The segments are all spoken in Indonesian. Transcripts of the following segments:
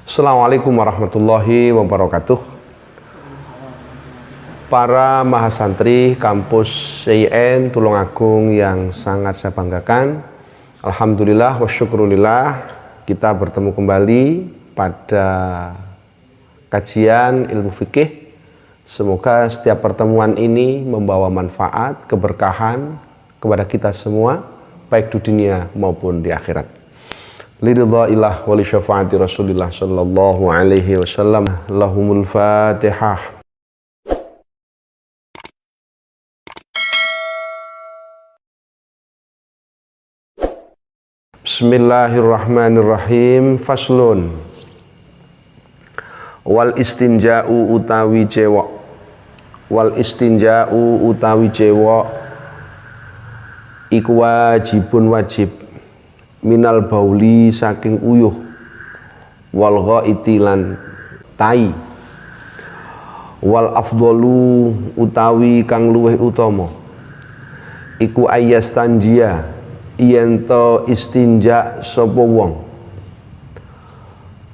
Assalamualaikum warahmatullahi wabarakatuh. Para mahasantri kampus CIN Tulungagung yang sangat saya banggakan, alhamdulillah wa syukrulillah, kita bertemu kembali pada kajian ilmu fikih. Semoga setiap pertemuan ini membawa manfaat, keberkahan kepada kita semua, baik di dunia maupun di akhirat. Liridha'illah wa li syafaati Rasulillah sallallahu alaihi wasallam. Lahumul Fatihah. Bismillahirrahmanirrahim. Faslun. Wal istinja'u utawi cewek. Wal istinja'u utawi cewek iku wajibun wajib minal bauli saking uyuh wal ghaiti lan tai wal afdalu utawi kang luweh utama iku ayastanjia yen to istinja sapa wong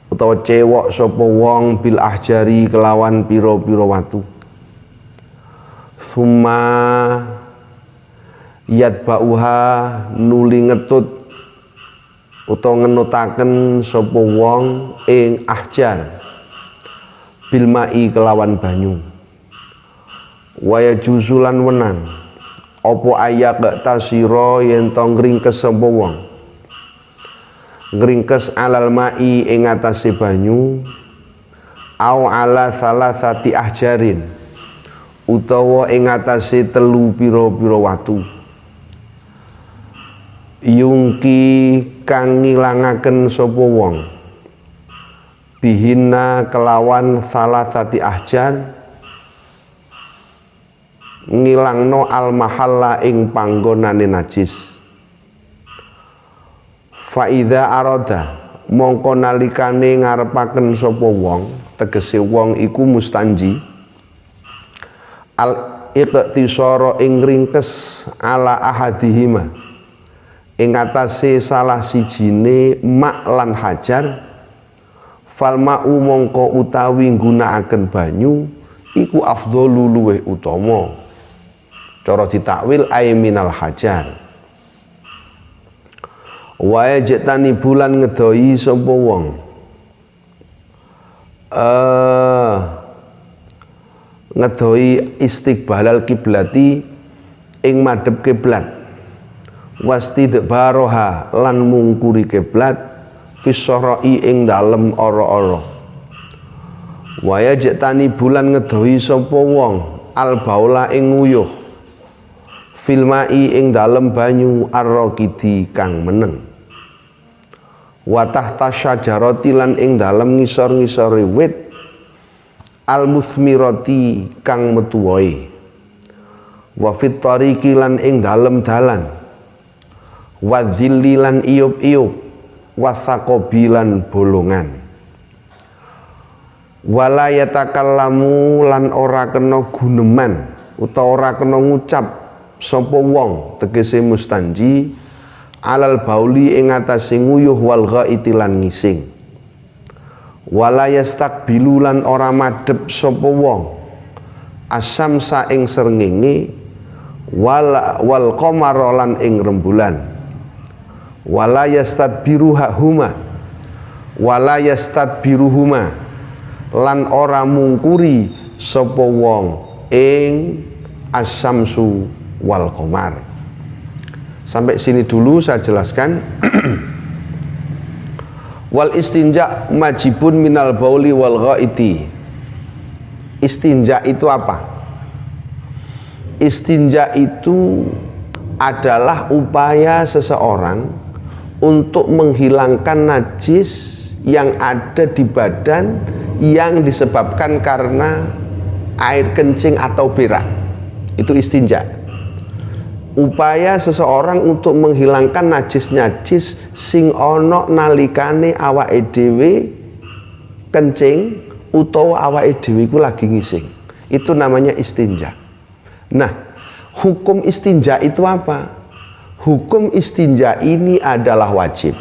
utawa cewek sapa wong bil ahjari kelawan pira-pira watu summa yatba'uha nuli ngetut utawa ngenutaken sapa wong ing ahjar bil mai kelawan banyu waya juzulan wenang apa ayak tasira yen to ngringkes sapa wong ngringkes alal mai ing atase banyu au ala salasati ahjarin utawa ing atase telu pira-pira watu yungki kang ngilangaken sapa wong bihina kelawan salasati ahjar ngilangno al mahalla ing panggonane najis fa idza arada mongko nalikane ngarepaken sapa wong tegese wong iku mustanji al iqtisara ing ringkes ala ahadihima ing atase salah sijine mak lan hajar fal ma'u mongko utawi nggunakaken banyu iku afdhalu luweh utama cara ditakwil ay minal hajar wae jetani bulan ngedoi sapa wong ngedoi istiqbalal kiblati ing madhep kiblat wastidbaroha lan mungkuri kiblat fissarai ing dalem ora-ora waya jetani bulan ngedohi sapa wong al baula ing nguyuh filmai ing dalem banyu arraqidi kang meneng wa tahta syajarati lan ing dalem ngisor-ngisore wit al muthmirati kang metuwoe wa fit tariqi lan ing dalem dalan wadzillilan iyub-iyub wasaqobilan bolongan wala yatakallamu lan ora kena guneman utawa ora kena ngucap sapa wong tegese mustanji alal bauli ing atase nguyuh wal ghaiti lan ngising wala yastaqbilu lan ora madhep sapa wong asamsa ing srengenge wal qamara lan ing rembulan wala yastadbiruhuma lan ora mungkuri sapa wong ing asyamsu wal qamar. Sampai sini dulu saya jelaskan. Wal istinja majibun minal bauli wal ghaiti. Istinja itu apa? Istinja itu adalah upaya seseorang untuk menghilangkan najis yang ada di badan yang disebabkan karena air kencing atau berak. Itu istinja. Upaya seseorang untuk menghilangkan najis-najis sing ana nalikane awake dhewe kencing utawa awake dhewe iku lagi ngising. Itu namanya istinja. Nah, hukum istinja itu apa? Hukum istinja ini adalah wajib.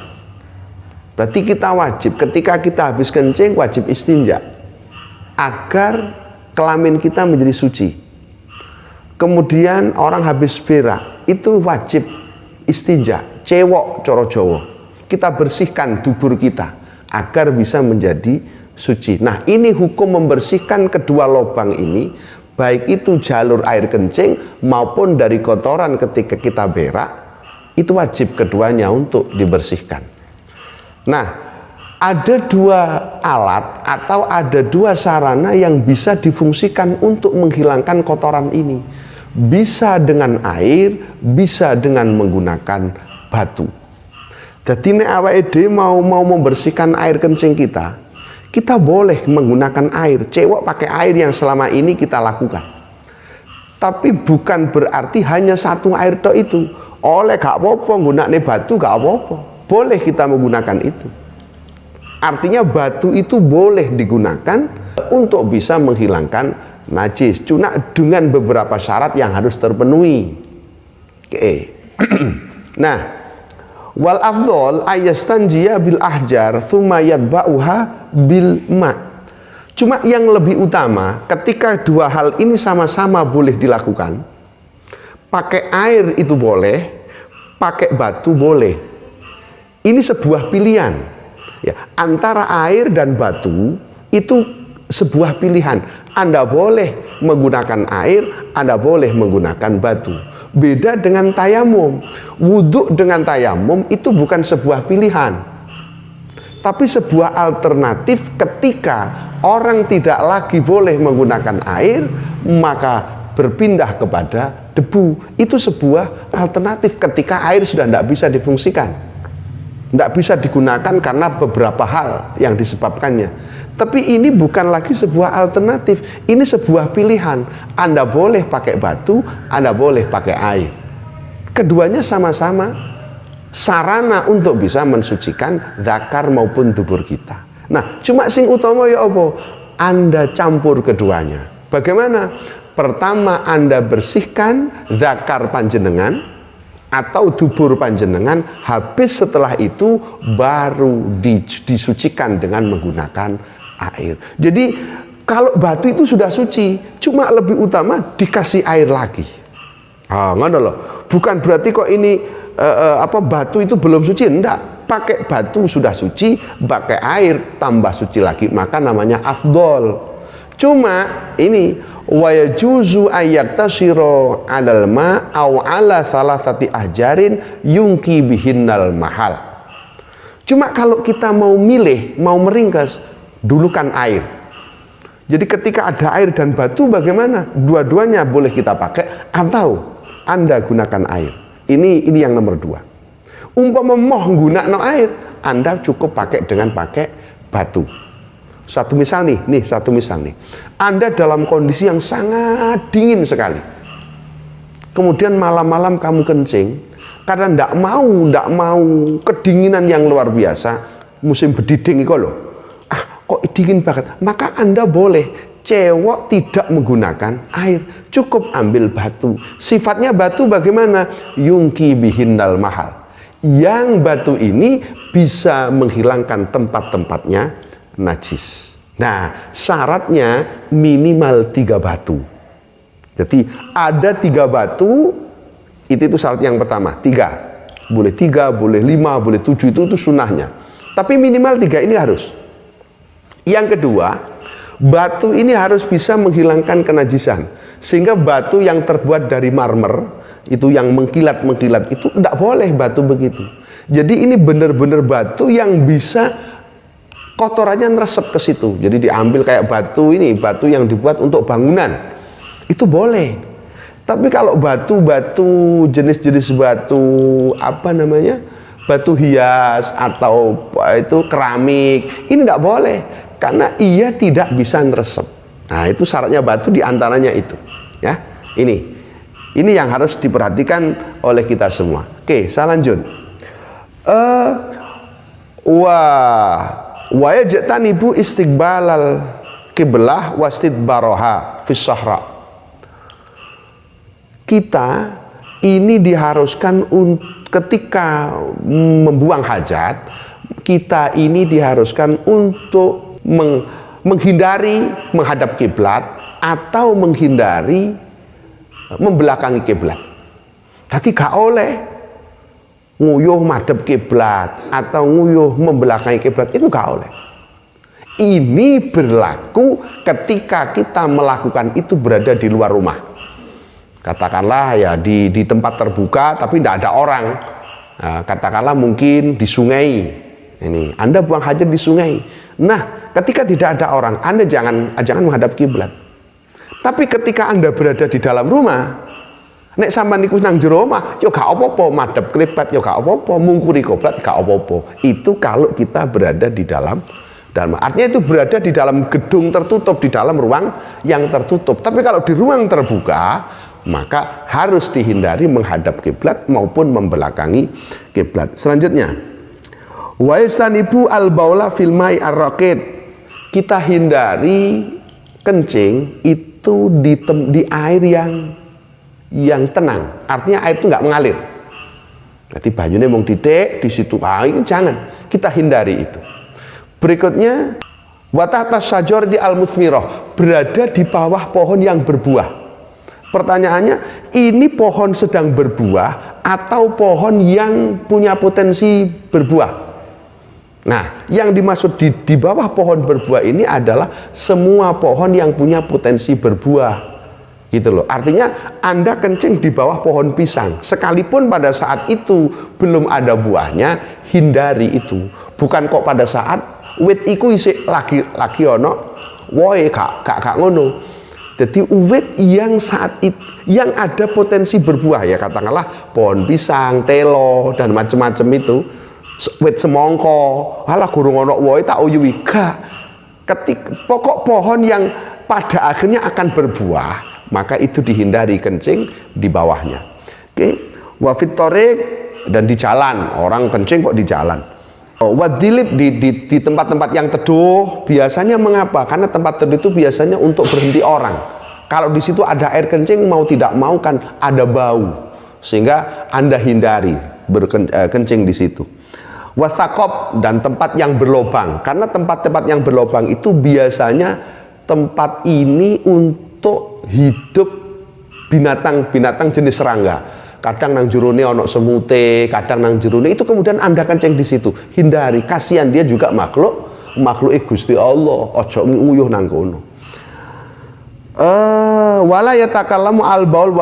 Berarti kita wajib ketika kita habis kencing wajib istinja agar kelamin kita menjadi suci. Kemudian orang habis berak itu wajib istinja, cewok coro Jawa. Kita bersihkan dubur kita agar bisa menjadi suci. Nah, ini hukum membersihkan kedua lubang ini, baik itu jalur air kencing maupun dari kotoran ketika kita berak, itu wajib keduanya untuk dibersihkan. Nah, ada dua alat atau ada dua sarana yang bisa difungsikan untuk menghilangkan kotoran ini. Bisa dengan air, bisa dengan menggunakan batu. Jadi nek awake dhewe mau membersihkan air kencing kita boleh menggunakan air. Cewek pakai air yang selama ini kita lakukan. Tapi bukan berarti hanya satu air tok itu. Oleh gak apa-apa nggunakne batu gak apa-apa. Boleh kita menggunakan itu. Artinya batu itu boleh digunakan untuk bisa menghilangkan najis, cuma dengan beberapa syarat yang harus terpenuhi. Oke. Nah, wal afdol ayastanjiya bil ahjar thumma yadba'uha bil ma. Cuma yang lebih utama ketika dua hal ini sama-sama boleh dilakukan. Pakai air itu boleh, pakai batu boleh. Ini sebuah pilihan. Ya, antara air dan batu itu sebuah pilihan. Anda boleh menggunakan air, Anda boleh menggunakan batu. Beda dengan tayamum. Wudhu dengan tayamum itu bukan sebuah pilihan, tapi sebuah alternatif ketika orang tidak lagi boleh menggunakan air, maka berpindah kepada debu. Itu sebuah alternatif ketika air sudah tidak bisa difungsikan, tidak bisa digunakan karena beberapa hal yang disebabkannya. Tapi ini bukan lagi sebuah alternatif, ini sebuah pilihan. Anda boleh pakai batu, Anda boleh pakai air. Keduanya sama-sama sarana untuk bisa mensucikan zakar maupun dubur kita. Nah, cuma sing utama ya apa? Anda campur keduanya. Bagaimana? Pertama, Anda bersihkan zakar panjenengan atau dubur panjenengan, habis setelah itu baru disucikan dengan menggunakan air. Jadi kalau batu itu sudah suci, cuma lebih utama dikasih air lagi. Ngono loh. Bukan berarti kok ini batu itu belum suci, enggak. Pakai batu sudah suci, pakai air tambah suci lagi, maka namanya afdol. Cuma ini wa yajuzu ayyaktasiru 'alal ma aw 'ala salasati ahjarin yungki bihinnal mahal. Cuma kalau kita mau milih, mau meringkas, dulukan air. Jadi ketika ada air dan batu bagaimana? Dua-duanya boleh kita pakai atau Anda gunakan air. Ini yang nomor dua. Umpama mau nggunakno air, Anda cukup pakai batu. Satu misal nih. Anda dalam kondisi yang sangat dingin sekali. Kemudian malam-malam kamu kencing karena ndak mau kedinginan yang luar biasa, musim bediding itu loh. Kok dingin banget, maka Anda boleh cewek tidak menggunakan air, cukup ambil batu. Sifatnya batu bagaimana? Yungki bihinnal mahal. Yang batu ini bisa menghilangkan tempat-tempatnya najis. Nah, syaratnya minimal 3 batu. Jadi ada 3 batu, itu syarat yang pertama. 3, boleh 3, boleh 5, boleh 7, itu sunnahnya. Tapi minimal 3 ini harus. Yang kedua, batu ini harus bisa menghilangkan kenajisan. Sehingga batu yang terbuat dari marmer, itu yang mengkilat-mengkilat, itu tidak boleh batu begitu. Jadi ini benar-benar batu yang bisa kotorannya neresep ke situ. Jadi diambil kayak batu ini, batu yang dibuat untuk bangunan, itu boleh. Tapi kalau batu-batu, jenis-jenis batu, batu hias atau itu keramik, ini tidak boleh. Karena ia tidak bisa neresep. Nah, itu syaratnya batu diantaranya itu. Ya, ini yang harus diperhatikan oleh kita semua. Oke, saya lanjut. Wa yajtanibu istiqbalal qiblah wastidbaroha fis sahra. Kita ini diharuskan ketika membuang hajat, kita ini diharuskan untuk menghindari menghadap kiblat atau menghindari membelakangi kiblat. Tapi gak oleh nguyuh madhep kiblat atau nguyuh membelakangi kiblat, itu gak oleh. Ini berlaku ketika kita melakukan itu berada di luar rumah. Katakanlah ya di tempat terbuka tapi tidak ada orang. Nah, katakanlah mungkin di sungai. Ini Anda buang hajat di sungai. Nah, ketika tidak ada orang, Anda jangan menghadap kiblat. Tapi ketika Anda berada di dalam rumah, nek sampean niku nang jero omah, yo gak apa-apa madhep kiblat, yo gak apa-apa mungkuri kiblat, gak apa-apa. Itu kalau kita berada di dalam artinya itu berada di dalam gedung tertutup, di dalam ruang yang tertutup. Tapi kalau di ruang terbuka, maka harus dihindari menghadap kiblat maupun membelakangi kiblat. Selanjutnya, wa yastanibu al-baula fil mai ar-raqid. Kita hindari kencing itu di air yang tenang. Artinya air itu nggak mengalir. Berarti banyune mung titik di situ. Jangan. Kita hindari itu. Berikutnya, wa tahta syajar di al-musmirah, berada di bawah pohon yang berbuah. Pertanyaannya, ini pohon sedang berbuah atau pohon yang punya potensi berbuah? Nah, yang dimaksud di bawah pohon berbuah ini adalah semua pohon yang punya potensi berbuah, gitu loh. Artinya Anda kencing di bawah pohon pisang, sekalipun pada saat itu belum ada buahnya, hindari itu. Bukan kok pada saat wit iku isih lagi ono, woe gak ngono. Jadi wit yang saat itu yang ada potensi berbuah, ya katakanlah pohon pisang, telo dan macam-macam itu. Wit semongko, alah gurung ono woe tak uyuwi. Gak. Pokok pohon yang pada akhirnya akan berbuah, maka itu dihindari kencing di bawahnya. Oke. Wa fit thoriq, dan di jalan, orang kencing kok di jalan. Wadilib di tempat-tempat yang teduh, biasanya mengapa? Karena tempat teduh itu biasanya untuk berhenti orang. Kalau di situ ada air kencing, mau tidak mau kan ada bau, sehingga Anda hindari berkencing di situ. Wasakop, dan tempat yang berlobang, karena tempat-tempat yang berlobang itu biasanya tempat ini untuk hidup binatang-binatang jenis serangga. Kadang nang jurune ono semute, kadang nang jurune itu kemudian Anda kencing di situ. Hindari, kasihan dia juga makhluk Gusti Allah. Ojo nguyuh nang kono. Wala yatakallamu al-baul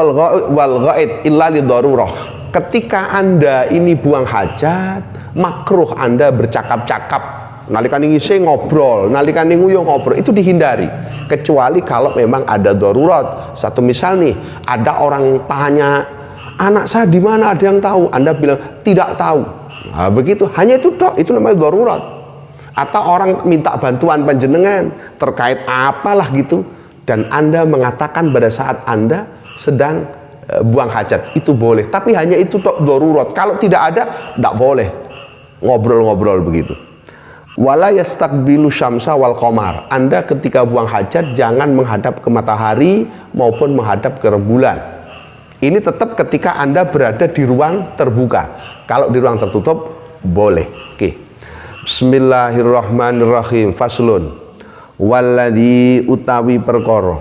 wal ghaid illa li darurah. Ketika Anda ini buang hajat, makruh Anda bercakap-cakap. Nalikan ngisi ngobrol, nalikan nguyuh ngobrol, itu dihindari. Kecuali kalau memang ada darurat. Satu misal nih, ada orang tanya, anak saya di mana, ada yang tahu? Anda bilang tidak tahu. Nah, begitu, hanya itu tok, itu namanya darurat. Atau orang minta bantuan panjenengan terkait apalah gitu, dan Anda mengatakan pada saat Anda sedang buang hajat, itu boleh. Tapi hanya itu tok darurat. Kalau tidak ada, tidak boleh ngobrol-ngobrol begitu. Wala yastaqbilu syamsa wal qamar. Anda ketika buang hajat jangan menghadap ke matahari maupun menghadap ke rembulan. Ini tetap ketika Anda berada di ruang terbuka. Kalau di ruang tertutup boleh. Oke. Bismillahirrahmanirrahim. Faslun. Walladzi utawi perkara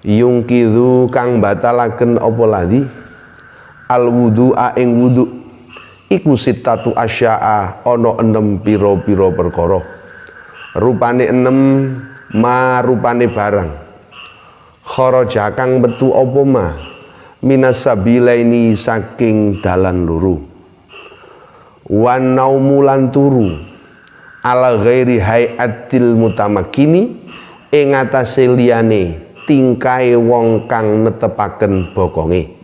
yungkidhu kang batalaken apa ladzi al wudu'a ing wudu iku sitatu asya'a, ana 6 pira-pira perkara. Rupane 6 ma rupane barang. Kharaja kang metu apa ma minas sabilaini saking dalan loro. Wan naumulan turu ala ghairi hayatil mutamakkini ing atase liyane tingkae wong kang netepaken bokonge.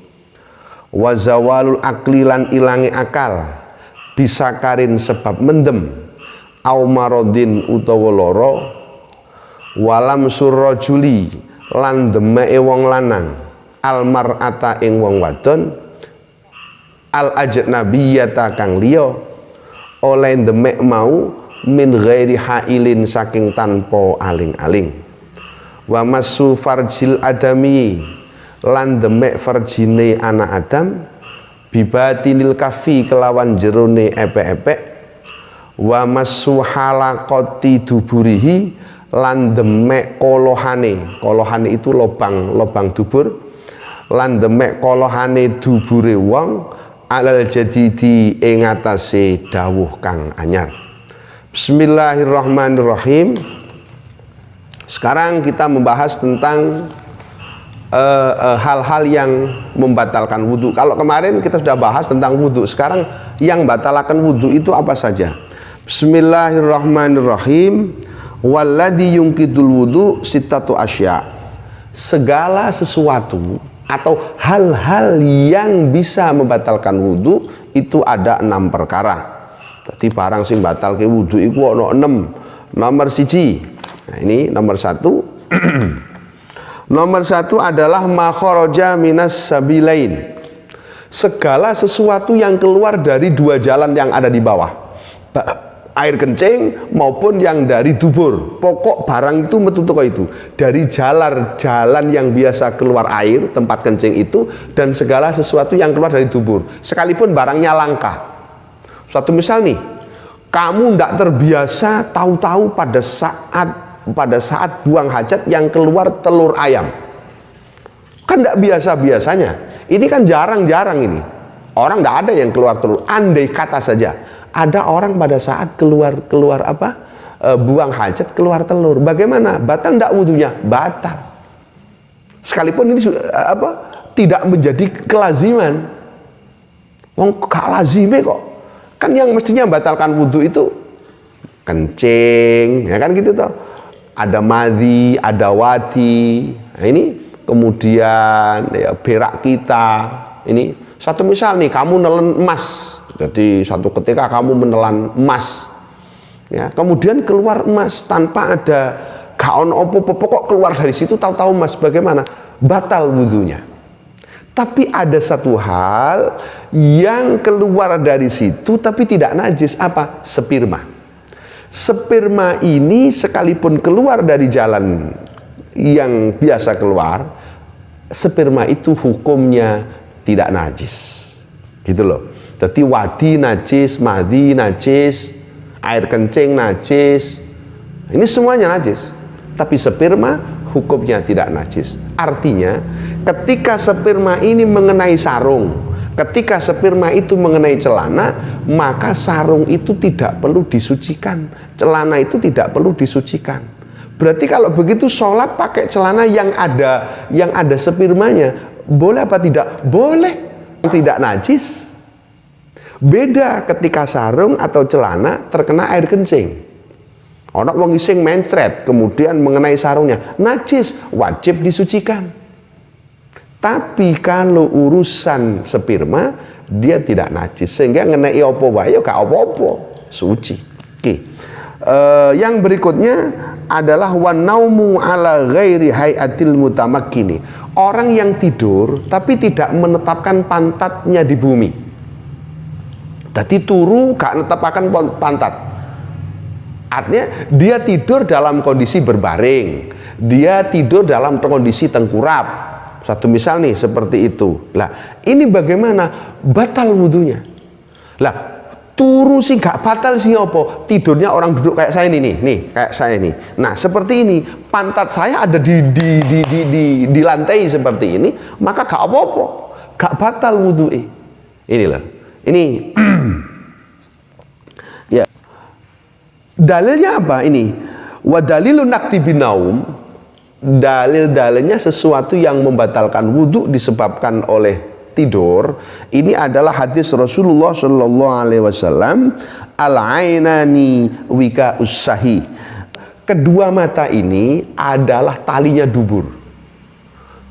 Wa zawalul akli lan ilange akal bisa karin sebab mendem au maradin utawa lara walam surrajuli lan demeke wong lanang al mar'ata ing wong wadon al ajnabiyata kang liya oleh demek mau min ghairi hailin saking tanpa aling-aling. Wa masu farjil adami lan demek farjine anak Adam bibatinil kafi kelawan jerone epek-epek wa masuhalaqati duburihi lan demek kolohane. Kolohane itu lobang dubur. Lan demek kolohane dubure wong alal jadidi ing atase dawuh kang anyar. Bismillahirrahmanirrahim. Sekarang kita membahas tentang hal-hal yang membatalkan wudhu. Kalau kemarin kita sudah bahas tentang wudhu, sekarang yang batalkan wudhu itu apa saja? Bismillahirrahmanirrahim. Walladhi yungkidul wudhu sittatu asya. Segala sesuatu atau hal-hal yang bisa membatalkan wudhu itu ada 6 perkara. Jadi barang sing batal ke wudhu itu ono 6. Nomor 1. Nah, ini nomor 1. Nomor 1 adalah makharaja minas sabilain. Segala sesuatu yang keluar dari 2 jalan yang ada di bawah, air kencing maupun yang dari dubur. Pokok barang itu metu teko itu dari jalan yang biasa keluar air, tempat kencing itu, dan segala sesuatu yang keluar dari dubur, sekalipun barangnya langka. Suatu misal nih, kamu tidak terbiasa tahu-tahu pada saat buang hajat yang keluar telur ayam, kan tidak biasanya. Ini kan jarang-jarang ini. Orang tidak ada yang keluar telur. Andai kata saja ada orang pada saat keluar buang hajat keluar telur, bagaimana? Batal tidak wudhunya? Batal. Sekalipun ini tidak menjadi kelaziman. Wong gak lazime kok. Kan yang mestinya batalkan wudhu itu kencing, ya kan gitu toh. Ada madhi, ada wadi. Nah, ini kemudian ya, berak kita. Ini satu misal nih, kamu nelen emas. Jadi satu ketika kamu menelan emas, ya, kemudian keluar emas tanpa ada kaon opo-opo, kok keluar dari situ tahu-tahu emas, bagaimana? Batal wudhunya. Tapi ada satu hal yang keluar dari situ tapi tidak najis, apa? Sperma. Sperma ini sekalipun keluar dari jalan yang biasa keluar, sperma itu hukumnya tidak najis, gitu loh. Jadi wadi najis, madhi najis, air kencing najis, ini semuanya najis. Tapi sperma hukumnya tidak najis. Artinya ketika sperma ini mengenai sarung, ketika sperma itu mengenai celana, maka sarung itu tidak perlu disucikan, celana itu tidak perlu disucikan. Berarti kalau begitu sholat pakai celana yang ada spermanya, boleh apa tidak? Boleh, tidak najis. Beda ketika sarung atau celana terkena air kencing. Orang wong ising mencret kemudian mengenai sarungnya, najis, wajib disucikan. Tapi kalau urusan sperma dia tidak najis, sehingga ngenai opo wae gak opo-opo, suci. Oke. Yang berikutnya adalah wanaumu ala ghairi hayatil mutamakkini. Orang yang tidur tapi tidak menetapkan pantatnya di bumi. Jadi turu gak netapkan pantat. Artinya dia tidur dalam kondisi berbaring, dia tidur dalam kondisi tengkurap. Satu misal nih seperti itu. Lah, ini bagaimana? Batal wudhunya. Lah, turu sih gak batal sih apa? Tidurnya orang duduk kayak saya ini nih, kayak saya ini. Nah, seperti ini, pantat saya ada di lantai seperti ini, maka gak apa-apa, gak batal wudhu. Ini loh. Ini ya. Dalilnya apa ini? Wa dalilun nakti binaum. Dalil-dalilnya sesuatu yang membatalkan wudhu disebabkan oleh tidur. Ini adalah hadis Rasulullah Shallallahu Alaihi Wasallam, al-ainani wika usahi. Kedua mata ini adalah talinya dubur.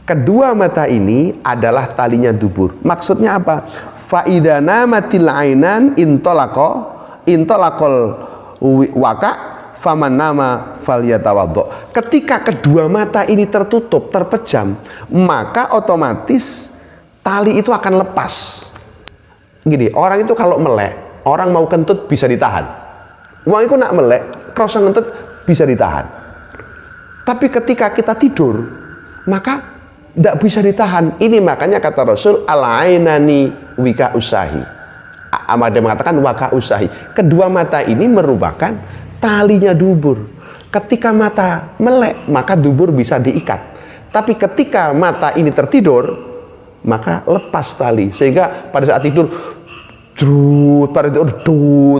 Kedua mata ini adalah talinya dubur. Maksudnya apa? Faida namatil ainan intolakol waka faman nama falyatawaddo. Ketika kedua mata ini tertutup, terpejam, maka otomatis tali itu akan lepas. Gini, orang itu kalau melek, orang mau kentut bisa ditahan. Uang itu nak melek, kroso kentut bisa ditahan. Tapi ketika kita tidur, maka tidak bisa ditahan. Ini makanya kata Rasul, al-ainani wika usahi. Ada yang mengatakan waka usahi. Kedua mata ini merupakan talinya dubur. Ketika mata melek, maka dubur bisa diikat. Tapi ketika mata ini tertidur, maka lepas tali. Sehingga pada saat tidur, pada tidur,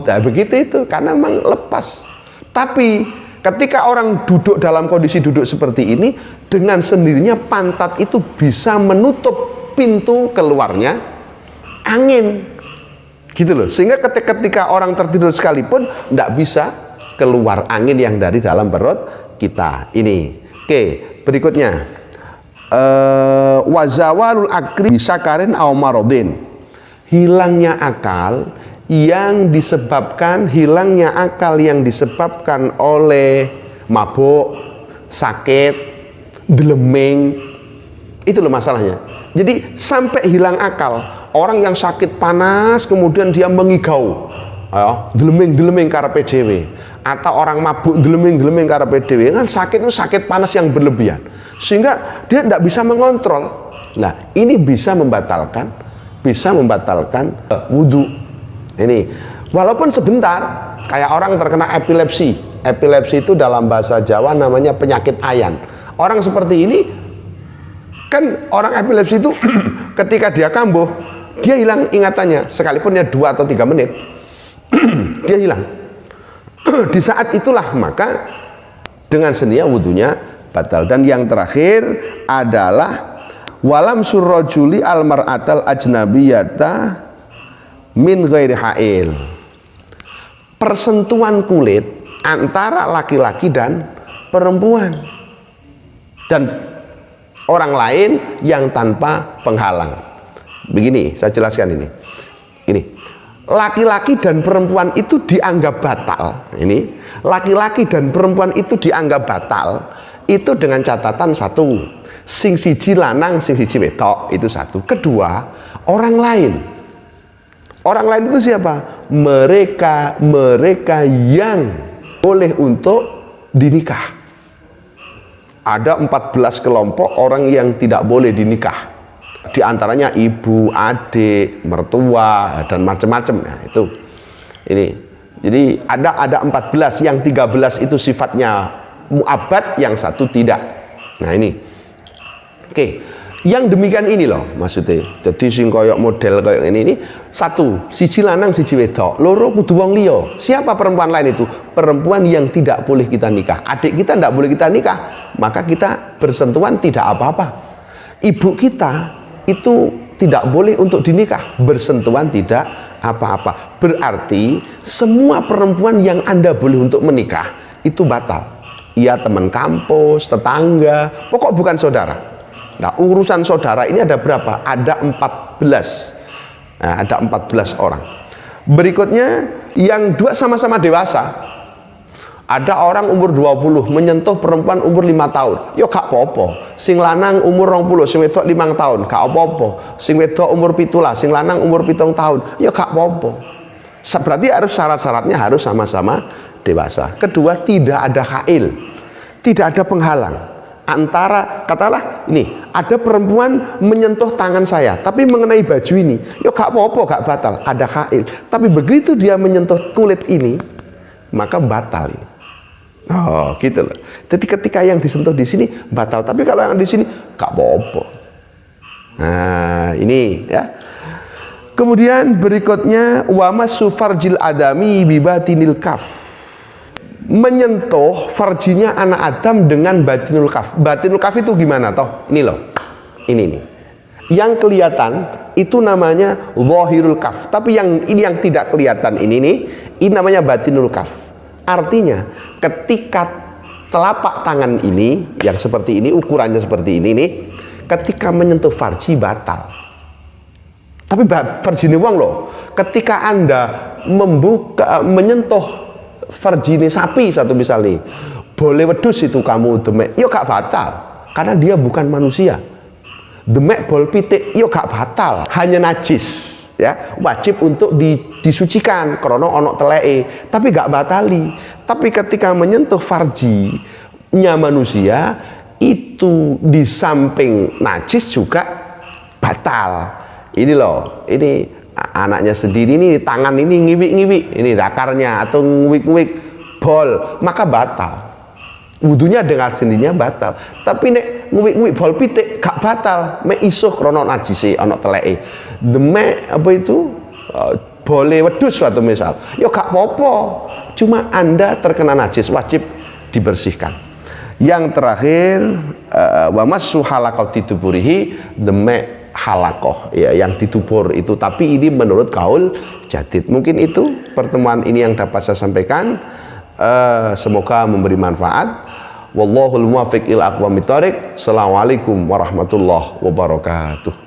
nah, begitu itu. Karena memang lepas. Tapi ketika orang duduk dalam kondisi duduk seperti ini, dengan sendirinya pantat itu bisa menutup pintu keluarnya angin. Gitu loh. Sehingga ketika orang tertidur sekalipun tidak bisa keluar angin yang dari dalam perut kita. Ini. Oke, berikutnya. Wazawalul akli bisa karin au marodin. Hilangnya akal yang disebabkan oleh mabuk, sakit, deleming. Itu loh masalahnya. Jadi sampai hilang akal. Orang yang sakit panas kemudian dia mengigau, deleming karepe dhewe, atau orang mabuk deleming karepe dhewe, kan sakit itu sakit panas yang berlebihan sehingga dia tidak bisa mengontrol. Nah, ini bisa membatalkan wudhu. Ini walaupun sebentar, kayak orang terkena epilepsi. Epilepsi itu dalam bahasa Jawa namanya penyakit ayan. Orang seperti ini kan, orang epilepsi itu ketika dia kambuh, dia hilang ingatannya, sekalipun dia 2 atau 3 menit dia hilang. Di saat itulah maka dengan sendirinya wudhunya batal. Dan yang terakhir adalah walam surrojuli almar'atal ajnabiyata min ghairi hail. Persentuhan kulit antara laki-laki dan perempuan dan orang lain yang tanpa penghalang. Begini, saya jelaskan ini. Ini, laki-laki dan perempuan itu dianggap batal. Ini, laki-laki dan perempuan itu dianggap batal. Itu dengan catatan satu, sing siji lanang, sing siji wedok, itu satu. Kedua, orang lain. Orang lain itu siapa? Mereka yang boleh untuk dinikah. Ada 14 kelompok orang yang tidak boleh dinikah. Di antaranya ibu, adik, mertua, dan macam-macam. Nah, itu. Ini. Jadi ada 14, yang 13 itu sifatnya mu'abbad, yang satu tidak. Nah, ini. Oke. Yang demikian ini loh maksudnya. Jadi sing koyok model koyok ini satu, siji lanang siji wedok, loro kudu wong liya. Siapa perempuan lain itu? Perempuan yang tidak boleh kita nikah. Adik kita tidak boleh kita nikah, maka kita bersentuhan tidak apa-apa. Ibu kita itu tidak boleh untuk dinikah, bersentuhan tidak apa-apa. Berarti semua perempuan yang Anda boleh untuk menikah itu batal. Ia teman kampus, tetangga, pokok bukan saudara. Nah, urusan saudara ini ada berapa? Ada 14. Nah, ada 14 orang. Berikutnya, yang dua sama-sama dewasa. Ada orang umur 20 menyentuh perempuan umur 5 tahun. Ya gak apa-apa. Sing lanang umur 20, sing wedok 5 tahun, gak apa-apa. Sing wedok umur 17, sing lanang umur 7 tahun, ya gak apa-apa. Berarti harus syarat-syaratnya harus sama-sama dewasa. Kedua, tidak ada hail. Tidak ada penghalang. Antara, katalah ini, ada perempuan menyentuh tangan saya tapi mengenai baju ini, ya gak apa-apa, gak batal, ada hail. Tapi begitu dia menyentuh kulit ini, maka batal ini. Oh, gitu loh. Jadi ketika yang disentuh di sini batal, tapi kalau yang di sini gak apa-apa. Nah, ini ya. Kemudian berikutnya wa massu farjil adami bibatinil kaf. Menyentuh farjinya anak Adam dengan batinul kaf. Batinul kaf itu gimana toh? Ini loh. Ini nih. Yang kelihatan itu namanya zahirul kaf. Tapi yang ini yang tidak kelihatan ini nih, ini namanya batinul kaf. Artinya ketika telapak tangan ini yang seperti ini, ukurannya seperti ini nih, ketika menyentuh farji batal. Tapi farjine wong loh. Ketika Anda menyentuh farjine sapi satu misalnya, boleh wedus itu kamu demek, yo gak batal karena dia bukan manusia. Demek bol pitik, yo gak batal, hanya najis ya, wajib untuk disucikan krono onok teleke, tapi gak batali. Tapi ketika menyentuh farjinya manusia itu di samping najis juga batal. Ini loh, ini anaknya sendiri ini tangan ini ngiwik-ngiwik ini dakarnya atau ngiwik-ngiwik bol, maka batal. Wudunya dengan sendirinya batal. Tapi nek ngiwik-ngiwik bol pitik gak batal, mek isuh krana najise ana teleke. Demek apa itu boleh wedhus suatu misal, ya gak apa-apa. Cuma Anda terkena najis wajib dibersihkan. Yang terakhir wa massu halaqati duburihi, demek halakoh ya yang ditubur itu, tapi ini menurut kaul jadid. Mungkin itu pertemuan ini yang dapat saya sampaikan, semoga memberi manfaat. Wallahul muwaffiq ila aqwamit thoriq. Assalamualaikum warahmatullahi wabarakatuh.